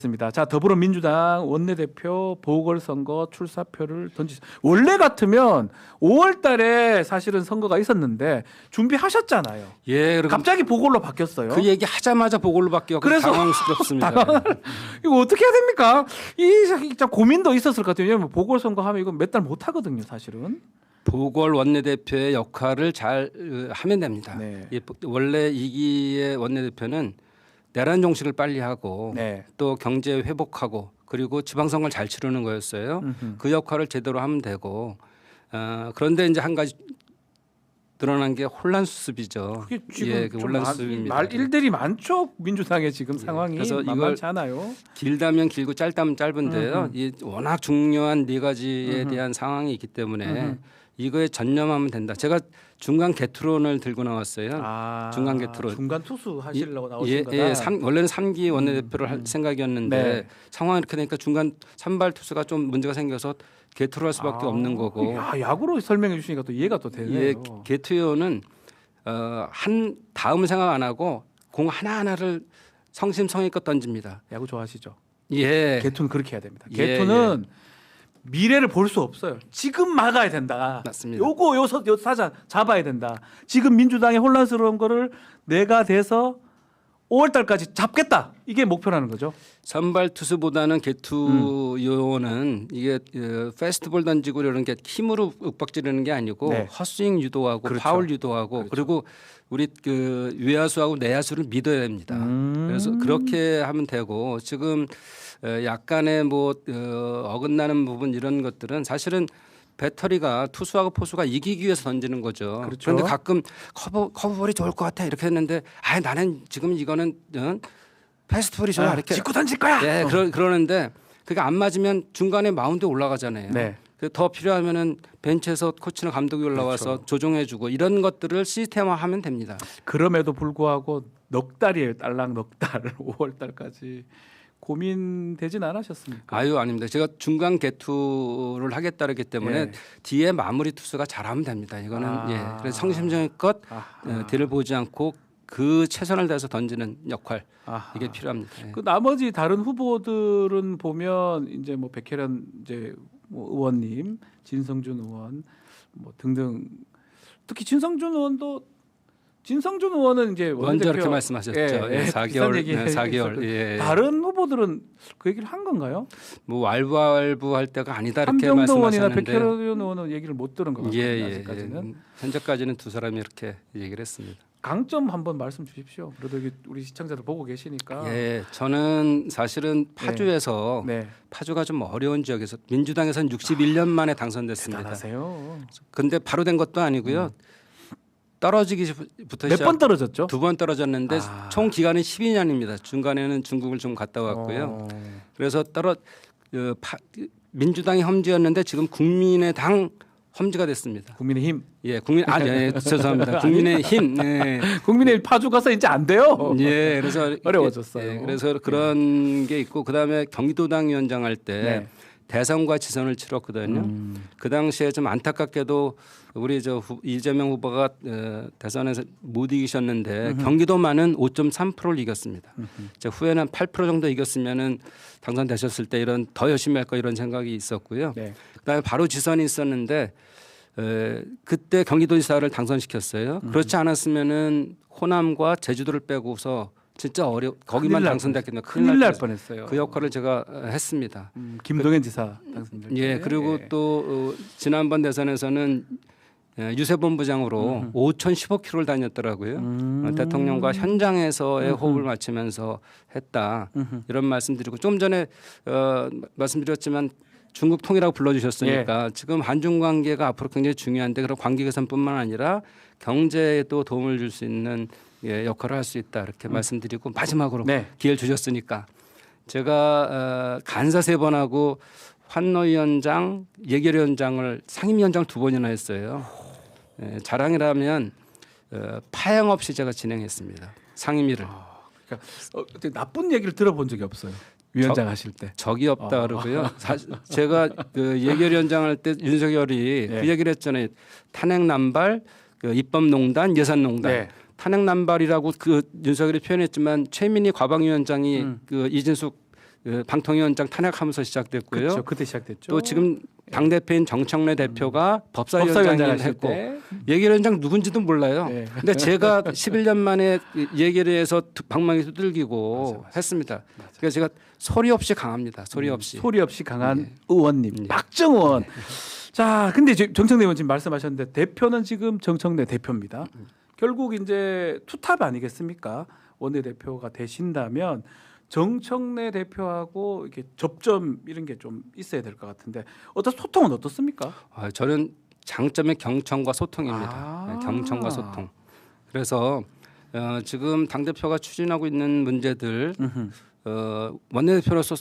습니다. 자, 더불어민주당 원내대표 보궐선거 출사표를 원래 같으면 5월달에 사실은 선거가 있었는데 준비하셨잖아요. 예, 갑자기 보궐로 바뀌었어요. 그 얘기 하자마자 보궐로 바뀌었고 그래서 당황스럽습니다. 이거 어떻게 해야 됩니까? 이 진짜 고민도 있었을 것 같아요. 왜냐하면 보궐선거 하면 이거 몇 달 못 하거든요, 사실은. 보궐 원내대표의 역할을 잘 하면 됩니다. 네. 원래 이기의 원내대표는 내란 종식을 빨리 하고 네. 또 경제 회복하고 그리고 지방선거를 잘 치르는 거였어요. 그 역할을 제대로 하면 되고 그런데 이제 한 가지 드러난 게 혼란 수습이죠. 그게 지금 예, 그 혼란 수습입니다. 말 일들이 많죠. 민주당의 지금 상황이 그래서 만만치 않아요. 길다면 길고 짧다면 짧은데요. 이 워낙 중요한 네 가지에 대한 상황이 있기 때문에 이거에 전념하면 된다. 제가 중간 개투론을 들고 나왔어요. 중간 개투론. 중간 투수 하시려고 나오신 거다. 원래는 3기 원내대표를 할 생각이었는데 네. 상황이 이렇게 되니까 중간 선발 투수가 좀 문제가 생겨서 개투를 할 수밖에 없는 거고. 야구로 설명해 주시니까 또 이해가 또 되네요. 예, 개투요는 한 다음 생각 안 하고 공 하나하나를 성심성의껏 던집니다. 야구 좋아하시죠? 예. 개투는 그렇게 해야 됩니다. 예, 개투는 미래를 볼 수 없어요. 지금 막아야 된다. 맞습니다. 요거 사자 잡아야 된다. 지금 민주당의 혼란스러운 거를 내가 돼서 5월 달까지 잡겠다. 이게 목표라는 거죠. 선발 투수보다는 개투요는 이게 페스트볼 던지고 이런 게 힘으로 윽박지르는 게 아니고 네. 헛스윙 유도하고 그렇죠. 파울 유도하고 그리고 우리 그 외야수하고 내야수를 믿어야 됩니다. 그래서 그렇게 하면 되고 지금 약간의 뭐 어긋나는 부분 이런 것들은 사실은 배터리가 투수하고 포수가 이기기 위해서 던지는 거죠. 그렇죠. 그런데 가끔 커브볼이 좋을 것 같아 이렇게 했는데 나는 지금 이거는 패스트볼이 좋아 이렇게 짚고 던질 거야. 예, 그러는데 그게 안 맞으면 중간에 마운드에 올라가잖아요. 네. 더 필요하면은 벤치에서 코치나 감독이 올라와서 그렇죠. 조종해주고 이런 것들을 시스템화하면 됩니다. 그럼에도 불구하고 넉 달이에요. 딸랑 넉 달. 5월 달까지 고민되진 않으셨습니까? 아닙니다. 제가 중간 개투를 하겠다 그랬기 때문에 예. 뒤에 마무리 투수가 잘하면 됩니다. 이거는 그래서 성심성의껏 뒤를 보지 않고 그 최선을 다해서 던지는 역할 이게 필요합니다. 예. 그 나머지 다른 후보들은 보면 이제 뭐 백혜련 이제 뭐 의원님, 진성준 의원 뭐 등등 특히 진성준 의원은 이제 먼저 이렇게 말씀하셨죠. 예, 4개월, 4개월. 예. 다른 후보들은 그 얘기를 한 건가요? 뭐 왈부왈부할 때가 아니다 이렇게 한병도 의원이나 말씀하셨는데. 백혜련 의원은 얘기를 못 들은 것 같아요. 예. 아직까지는. 현재까지는 두 사람이 이렇게 얘기를 했습니다. 강점 한번 말씀 주십시오. 그래도 여기 우리 시청자들 보고 계시니까. 예, 저는 사실은 파주에서 네. 파주가 좀 어려운 지역에서 민주당에서는 61년 만에 당선됐습니다. 대단하세요. 근데 바로 된 것도 아니고요. 떨어지기부터 몇 번 떨어졌죠? 2번 떨어졌는데 총 기간은 12년입니다. 중간에는 중국을 좀 갔다 왔고요. 그래서 민주당이 험지였는데 지금 국민의당 험지가 됐습니다. 국민의힘. 예, 죄송합니다. 국민의힘. 네. 국민의힘 파주 가서 이제 안 돼요. 예, 그래서 어려워졌어요. 예, 그래서 그런 게 있고 그다음에 경기도당 위원장 할 때 대선과 지선을 치렀거든요. 그 당시에 좀 안타깝게도 우리 이재명 후보가 대선에서 못 이기셨는데 경기도만은 5.3%를 이겼습니다. 후에는 8% 정도 이겼으면은 당선되셨을 때 이런 더 열심히 할 거 이런 생각이 있었고요. 네. 그다음에 바로 지선이 있었는데 그때 경기도지사를 당선시켰어요. 그렇지 않았으면은 호남과 제주도를 빼고서 진짜 거기만 당선됐기 때문에 큰일 날 뻔했어요. 그 역할을 제가 했습니다. 김동연 지사 당선될 때. 예, 그리고 또 지난번 대선에서는 유세본부장으로 5,015km를 다녔더라고요. 대통령과 현장에서의 호흡을 맞추면서 했다. 이런 말씀드리고 좀 전에 말씀드렸지만 중국 통이라고 불러주셨으니까 지금 한중 관계가 앞으로 굉장히 중요한데 그런 관계 개선뿐만 아니라 경제에도 도움을 줄 수 있는 역할을 할 수 있다 이렇게 말씀드리고 마지막으로 기회를 주셨으니까 제가 간사 3번 하고 환노위원장, 예결위원장을 상임위원장 2번이나 했어요. 자랑이라면 파행 없이 제가 진행했습니다. 상임위를. 그러니까 나쁜 얘기를 들어본 적이 없어요. 위원장 하실 때. 적이 없다 그러고요. 제가 그 예결위원장 할 때 윤석열이 그 얘기를 했잖아요. 탄핵 남발, 입법농단, 예산농단. 탄핵 남발이라고 그 윤석열이 표현했지만 최민희 과방위원장이 그 이진숙 방통위원장 탄핵하면서 시작됐고요. 그렇죠. 그때 시작됐죠. 또 지금 당 대표인 정청래 대표가 법사위원장을 법사위원장을 하실 했고 때. 예결위원장 누군지도 몰라요. 네. 근데 제가 11년 만에 예결위에서 방망이 두들기고 했습니다. 그래서 제가 소리 없이 강합니다. 소리 없이. 소리 없이 강한 예. 의원님 예. 박정원. 자, 근데 정청래 의원 지금 말씀하셨는데 대표는 지금 정청래 대표입니다. 결국 이제 투탑 아니겠습니까? 원내대표가 되신다면 정청래 대표하고 이렇게 접점 이런 게 좀 있어야 될 것 같은데 어떤 소통은 어떻습니까? 저는 장점이 경청과 소통입니다. 아. 네, 경청과 소통. 그래서 지금 당 대표가 추진하고 있는 문제들 원내대표로서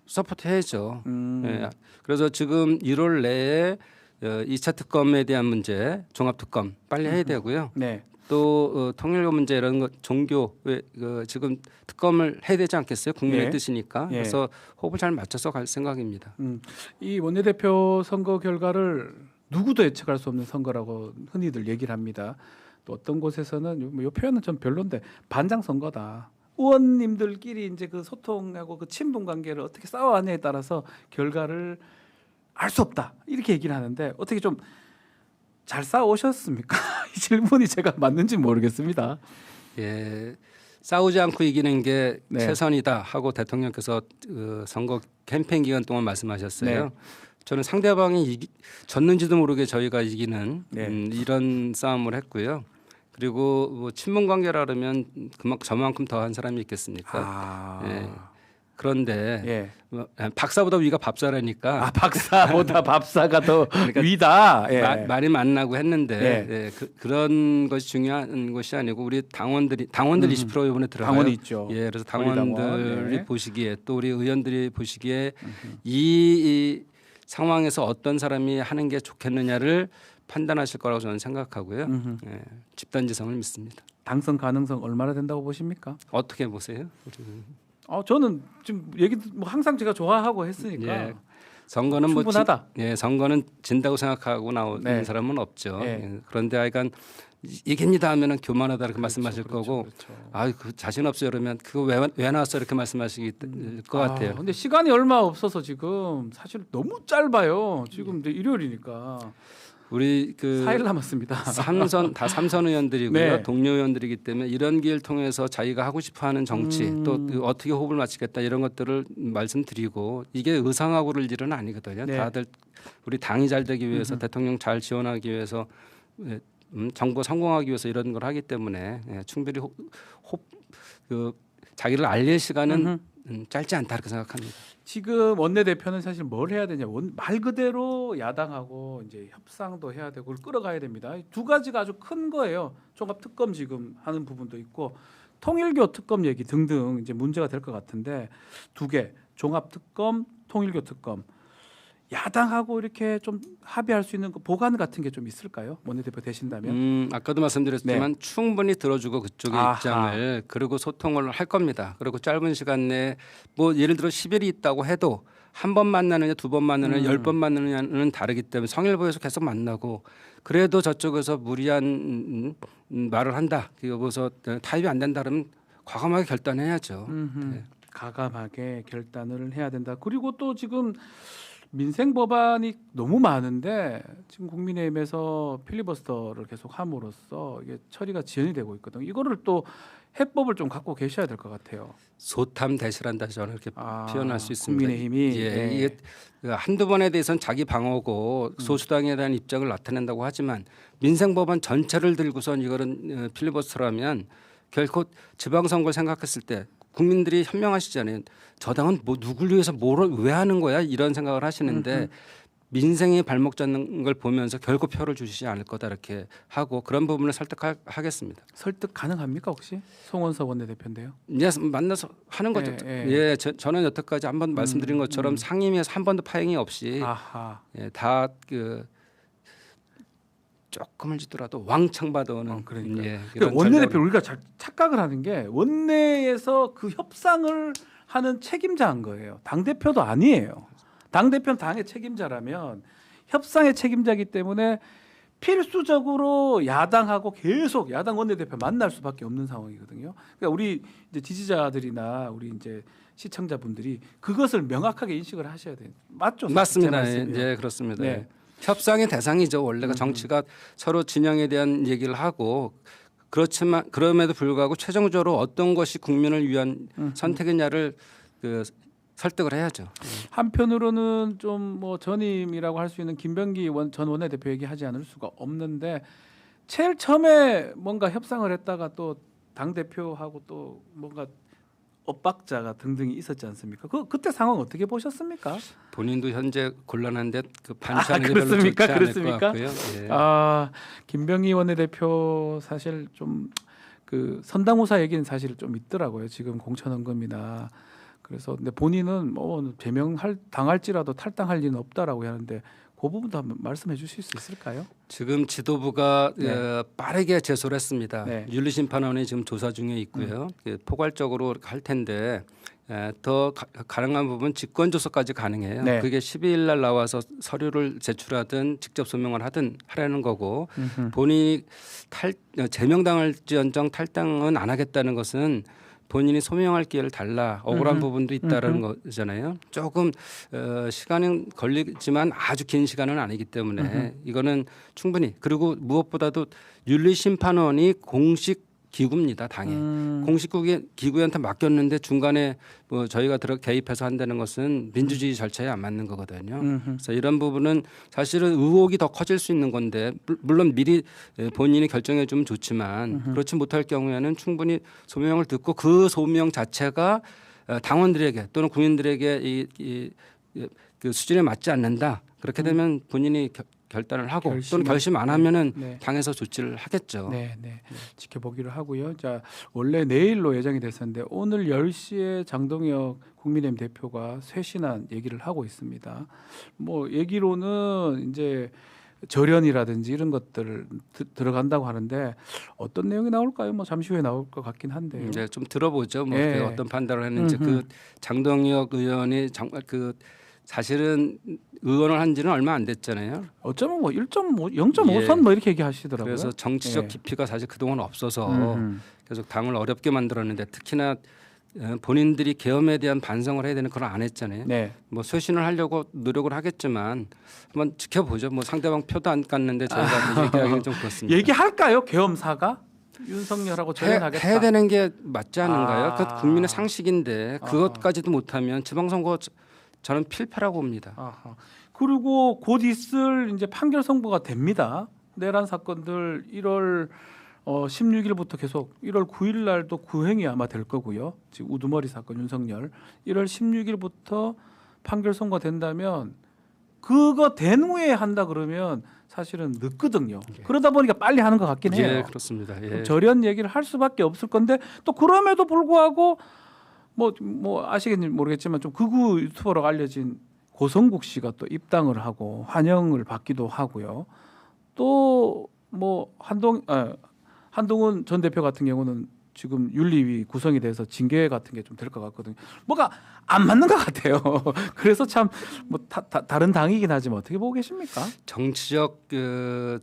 서포트해야죠. 예, 그래서 지금 1월 내에 2차 특검에 대한 문제, 종합특검 빨리 해야 되고요. 네. 또 통일교 문제 이런 것 종교 지금 특검을 해야 되지 않겠어요? 국민의 예. 뜻이니까. 예. 그래서 호흡을 잘 맞춰서 갈 생각입니다. 이 원내대표 선거 결과를 누구도 예측할 수 없는 선거라고 흔히들 얘기를 합니다. 또 어떤 곳에서는 이 표현은 좀 별론데 반장 선거다. 의원님들끼리 이제 그 소통하고 그 친분 관계를 어떻게 쌓아왔냐에 따라서 결과를 알 수 없다 이렇게 얘기를 하는데 어떻게 좀 잘 쌓아오셨습니까? 이 질문이 제가 맞는지 모르겠습니다. 예, 싸우지 않고 이기는 게 네. 최선이다 하고 대통령께서 선거 캠페인 기간 동안 말씀하셨어요. 네. 저는 상대방이 졌는지도 모르게 저희가 이기는 네. 이런 싸움을 했고요. 그리고 뭐 친분 관계라 그러면 저만큼 더한 사람이 있겠습니까? 예. 그런데 예. 박사보다 위가 밥사라니까 박사보다 밥사가 더 그러니까 위다. 예. 많이 만나고 했는데 예. 예, 그런 것이 중요한 것이 아니고 우리 당원들 20% 이번에 들어가요. 당원이 있죠. 예, 그래서 권리당원. 당원들이 예. 보시기에 또 우리 의원들이 보시기에 이 상황에서 어떤 사람이 하는 게 좋겠느냐를 판단하실 거라고 저는 생각하고요. 예, 집단지성을 믿습니다. 당선 가능성 얼마나 된다고 보십니까? 어떻게 보세요? 저는 지금 얘기 뭐 항상 제가 좋아하고 했으니까 예. 선거는 충분하다. 선거는 진다고 생각하고 나오는 네. 사람은 없죠. 예. 예. 그런데 하여간 이깁니다 하면은 교만하다 이렇게 말씀하실 그렇죠, 거고, 그렇죠. 그 자신 없어요 그러면 그거 왜 나왔어 이렇게 말씀하실 것 같아요. 근데 시간이 얼마 없어서 지금 사실 너무 짧아요. 지금 이제 일요일이니까 우리 4일 남았습니다. 삼선 의원들이고요, 네. 동료 의원들이기 때문에 이런 기회를 통해서 자기가 하고 싶어하는 정치 또 어떻게 호흡을 맞추겠다 이런 것들을 말씀드리고 이게 의상하고를 일은 아니거든요. 네. 다들 우리 당이 잘 되기 위해서 대통령 잘 지원하기 위해서 정부 성공하기 위해서 이런 걸 하기 때문에 충분히 자기를 알릴 시간은 짧지 않다 이렇게 생각합니다. 지금 원내대표는 사실 뭘 해야 되냐? 말 그대로 야당하고 이제 협상도 해야 되고 그걸 끌어가야 됩니다. 두 가지가 아주 큰 거예요. 종합 특검 지금 하는 부분도 있고 통일교 특검 얘기 등등 이제 문제가 될 것 같은데 두 개 종합 특검, 통일교 특검 야당하고 이렇게 좀 합의할 수 있는 보관 같은 게 좀 있을까요? 원내대표 되신다면? 아까도 말씀드렸지만 충분히 들어주고 그쪽의 아하. 입장을 그리고 소통을 할 겁니다. 그리고 짧은 시간 내에 뭐 예를 들어 10일이 있다고 해도 한 번 만나느냐 두 번 만나느냐 10번 만나느냐는 다르기 때문에 성일부에서 계속 만나고 그래도 저쪽에서 무리한 말을 한다. 그거서 타협이 안 된다 그러면 과감하게 결단해야죠. 네. 과감하게 결단을 해야 된다. 그리고 또 지금 민생 법안이 너무 많은데 지금 국민의힘에서 필리버스터를 계속 함으로써 이게 처리가 지연이 되고 있거든요. 이거를 또 해법을 좀 갖고 계셔야 될 것 같아요. 소탐 대실한다 저는 이렇게 표현할 수 있습니다. 국민의힘이 이게 한두 번에 대해서는 자기 방어고 소수당에 대한 입장을 나타낸다고 하지만 민생 법안 전체를 들고선 이거는 필리버스터라면 결코 지방선거를 생각했을 때 국민들이 현명하시잖아요. 저 당은 뭐 누굴 위해서 뭘 왜 하는 거야 이런 생각을 하시는데 민생이 발목 잡는 걸 보면서 결코 표를 주시지 않을 거다 이렇게 하고 그런 부분을 설득하겠습니다. 설득 가능합니까 혹시? 송원석 원내대표인데요. 이제 만나서 하는 거죠. 예. 저는 여태까지 한번 말씀드린 것처럼 상임위에서 한 번도 파행이 없이 다 조금을 지더라도 왕창 받아오는 그러니까 이런 원내대표 우리가 잘 착각을 하는 게 원내에서 그 협상을 하는 책임자인 거예요. 당 대표도 아니에요. 당 대표는 당의 책임자라면 협상의 책임자이기 때문에 필수적으로 야당하고 계속 야당 원내대표 만날 수밖에 없는 상황이거든요. 그러니까 우리 이제 지지자들이나 우리 이제 시청자분들이 그것을 명확하게 인식을 하셔야 돼요. 맞죠? 맞습니다. 제 말씀이요. 예, 그렇습니다. 네. 협상의 대상이죠. 원래가 정치가 서로 진영에 대한 얘기를 하고 그렇지만 그럼에도 불구하고 최종적으로 어떤 것이 국민을 위한 선택이냐를 설득을 해야죠. 한편으로는 좀 뭐 전임이라고 할 수 있는 김병기 전 원내대표 얘기하지 않을 수가 없는데 제일 처음에 뭔가 협상을 했다가 또 당 대표하고 또 뭔가 엇박자가 등등이 있었지 않습니까? 그때 상황 어떻게 보셨습니까? 본인도 현재 곤란한데 그 반시하는 게 별로 그렇습니까? 좋지 않을 것 그렇습니까? 같고요. 예. 김병기 원내대표 사실 좀 그 선당우사 얘기는 사실 좀 있더라고요. 지금 공천헌금이나 그래서 근데 본인은 뭐 제명할 당할지라도 탈당할 리는 없다라고 하는데 그 부분도 한번 말씀해 주실 수 있을까요? 지금 지도부가 네. 빠르게 제소를 했습니다. 네. 윤리심판원이 지금 조사 중에 있고요. 포괄적으로 할 텐데 더 가능한 부분 직권조서까지 가능해요. 네. 그게 12일 날 나와서 서류를 제출하든 직접 소명을 하든 하라는 거고 본인이 제명당할지언정 탈당은 안 하겠다는 것은 본인이 소명할 기회를 달라 억울한 부분도 있다라는 거잖아요. 조금 시간은 걸리지만 아주 긴 시간은 아니기 때문에 이거는 충분히 그리고 무엇보다도 윤리심판원이 공식 기구입니다. 당에 공식 기구한테 맡겼는데 중간에 뭐 저희가 개입해서 한다는 것은 민주주의 절차에 안 맞는 거거든요. 그래서 이런 부분은 사실은 의혹이 더 커질 수 있는 건데 물론 미리 본인이 결정해 주면 좋지만 그렇지 못할 경우에는 충분히 소명을 듣고 그 소명 자체가 당원들에게 또는 국민들에게 그 수준에 맞지 않는다. 그렇게 되면 본인이 결단을 하고 또는 결심 안 하면은 네. 당에서 조치를 하겠죠. 네, 지켜보기로 하고요. 자, 원래 내일로 예정이 됐었는데 오늘 10시에 장동혁 국민의힘 대표가 쇄신안 얘기를 하고 있습니다. 뭐 얘기로는 이제 절연이라든지 이런 것들 들어간다고 하는데 어떤 내용이 나올까요? 뭐 잠시 후에 나올 것 같긴 한데요. 이제 좀 들어보죠. 뭐 네. 어떤 판단을 했는지 그 장동혁 의원이 정말 사실은 의원을 한 지는 얼마 안 됐잖아요. 어쩌면 뭐 1.5, 0.5선 뭐 이렇게 얘기하시더라고요. 그래서 정치적 예. 깊이가 사실 그동안 없어서 계속 당을 어렵게 만들었는데 특히나 본인들이 계엄에 대한 반성을 해야 되는 그걸 안 했잖아요. 네. 뭐 쇄신을 하려고 노력을 하겠지만 한번 지켜보죠. 뭐 상대방 표도 안 깠는데 저희가 얘기하기는 좀 그렇습니다. 얘기할까요? 계엄사가 윤석열하고 절연하겠다. 해야 되는 게 맞지 않은가요? 그 국민의 상식인데 아하. 그것까지도 못하면 지방선거 저는 필패라고 봅니다. 아하. 그리고 곧 있을 이제 판결 선고가 됩니다. 내란 사건들 1월 16일부터 계속 1월 9일 날도 구형이 아마 될 거고요. 지금 우두머리 사건 윤석열 1월 16일부터 판결 선고된다면 그거 된 후에 한다 그러면 사실은 늦거든요. 그러다 보니까 빨리 하는 것 같긴 해요. 예, 그렇습니다. 예. 절연 얘기를 할 수밖에 없을 건데 또 그럼에도 불구하고 뭐 아시겠는지 모르겠지만 좀 극우 유튜버로 알려진 고성국 씨가 또 입당을 하고 환영을 받기도 하고요. 또 뭐 한동훈 전 대표 같은 경우는 지금 윤리위 구성이 돼서 징계 같은 게 좀 될 것 같거든요. 뭐가 안 맞는 것 같아요. 그래서 참 뭐 다른 당이긴 하지만 어떻게 보고 계십니까? 정치적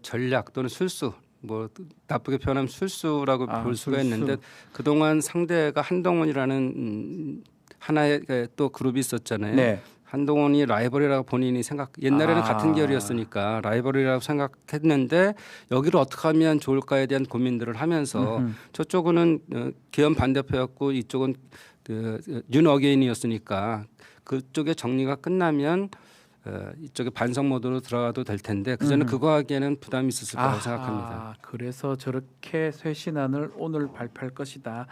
전략 또는 술수 뭐 나쁘게 표현하면 술수라고 볼 수가 술수. 있는데 그동안 상대가 한동훈이라는 하나의 또 그룹이 있었잖아요. 네. 한동훈이 라이벌이라고 본인이 옛날에는 같은 계열이었으니까 라이벌이라고 생각했는데 여기를 어떻게 하면 좋을까에 대한 고민들을 하면서 저쪽은 계엄 반대표였고 이쪽은 윤 어게인이었으니까 그쪽의 정리가 끝나면 이쪽에 반성 모드로 들어가도 될 텐데 그전에 그거 하기에는 부담이 있었을 거라고 생각합니다. 그래서 저렇게 쇄신안을 오늘 발표할 것이다.